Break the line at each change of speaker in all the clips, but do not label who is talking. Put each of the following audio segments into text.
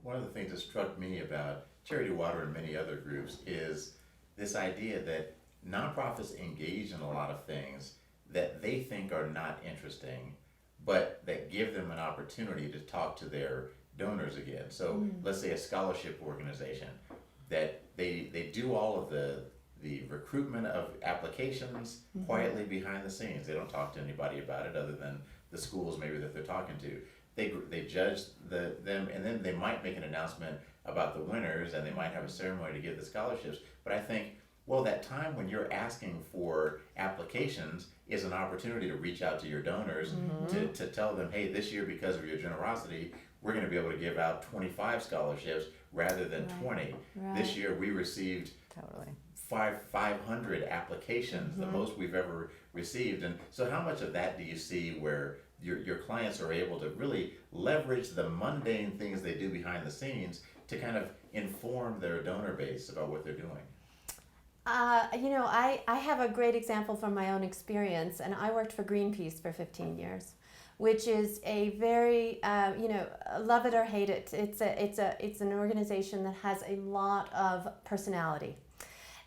one of the things that struck me about Charity Water and many other groups is this idea that nonprofits engage in a lot of things that they think are not interesting, but that give them an opportunity to talk to their donors again. So let's say a scholarship organization that they do all of the recruitment of applications quietly behind the scenes. They don't talk to anybody about it other than the schools maybe that they're talking to. They judge them, and then they might make an announcement about the winners, and they might have a ceremony to give the scholarships. But I think, well, that time when you're asking for applications is an opportunity to reach out to your donors to tell them, hey, this year because of your generosity, we're going to be able to give out 25 scholarships rather than 20. This year we received
Totally.
500 applications, the most we've ever received. And so how much of that do you see where your clients are able to really leverage the mundane things they do behind the scenes to kind of inform their donor base about what they're doing?
I have a great example from my own experience, and I worked for Greenpeace for 15 years, which is a very, love it or hate it. It's an organization that has a lot of personality.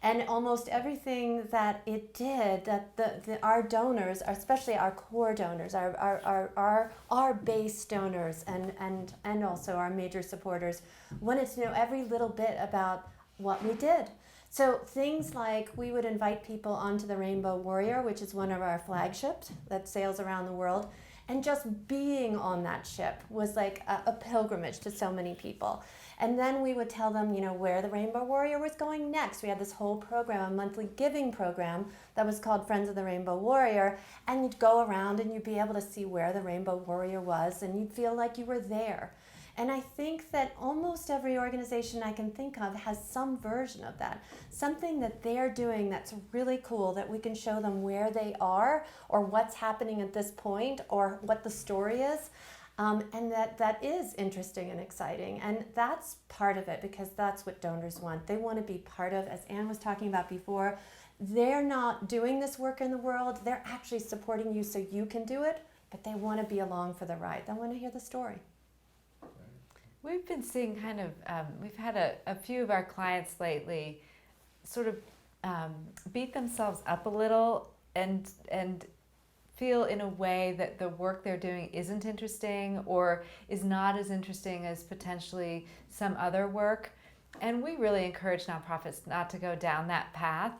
And almost everything that it did, that our donors, especially our core donors, our base donors, and also our major supporters, wanted to know every little bit about what we did. So things like we would invite people onto the Rainbow Warrior, which is one of our flagships that sails around the world. And just being on that ship was like a pilgrimage to so many people. And then we would tell them, where the Rainbow Warrior was going next. We had this whole program, a monthly giving program that was called Friends of the Rainbow Warrior. And you'd go around and you'd be able to see where the Rainbow Warrior was, and you'd feel like you were there. And I think that almost every organization I can think of has some version of that. Something that they're doing that's really cool, that we can show them where they are or what's happening at this point or what the story is. And that is interesting and exciting. And that's part of it, because that's what donors want. They want to be part of, as Anne was talking about before, they're not doing this work in the world. They're actually supporting you so you can do it, but they want to be along for the ride. They want to hear the story.
We've been seeing we've had a few of our clients lately sort of beat themselves up a little and feel in a way that the work they're doing isn't interesting or is not as interesting as potentially some other work. And we really encourage nonprofits not to go down that path.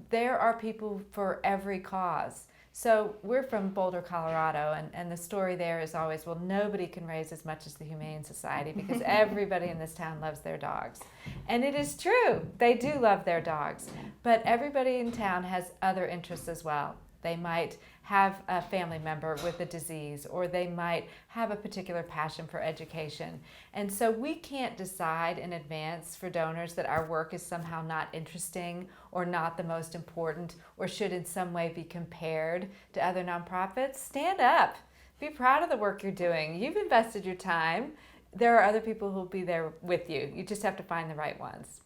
There are people for every cause. So we're from Boulder, Colorado, and the story there is always, well, nobody can raise as much as the Humane Society because everybody in this town loves their dogs. And it is true, they do love their dogs, but everybody in town has other interests as well. They might have a family member with a disease, or they might have a particular passion for education. And so we can't decide in advance for donors that our work is somehow not interesting or not the most important or should in some way be compared to other nonprofits. Stand up. Be proud of the work you're doing. You've invested your time. There are other people who'll be there with you. You just have to find the right ones.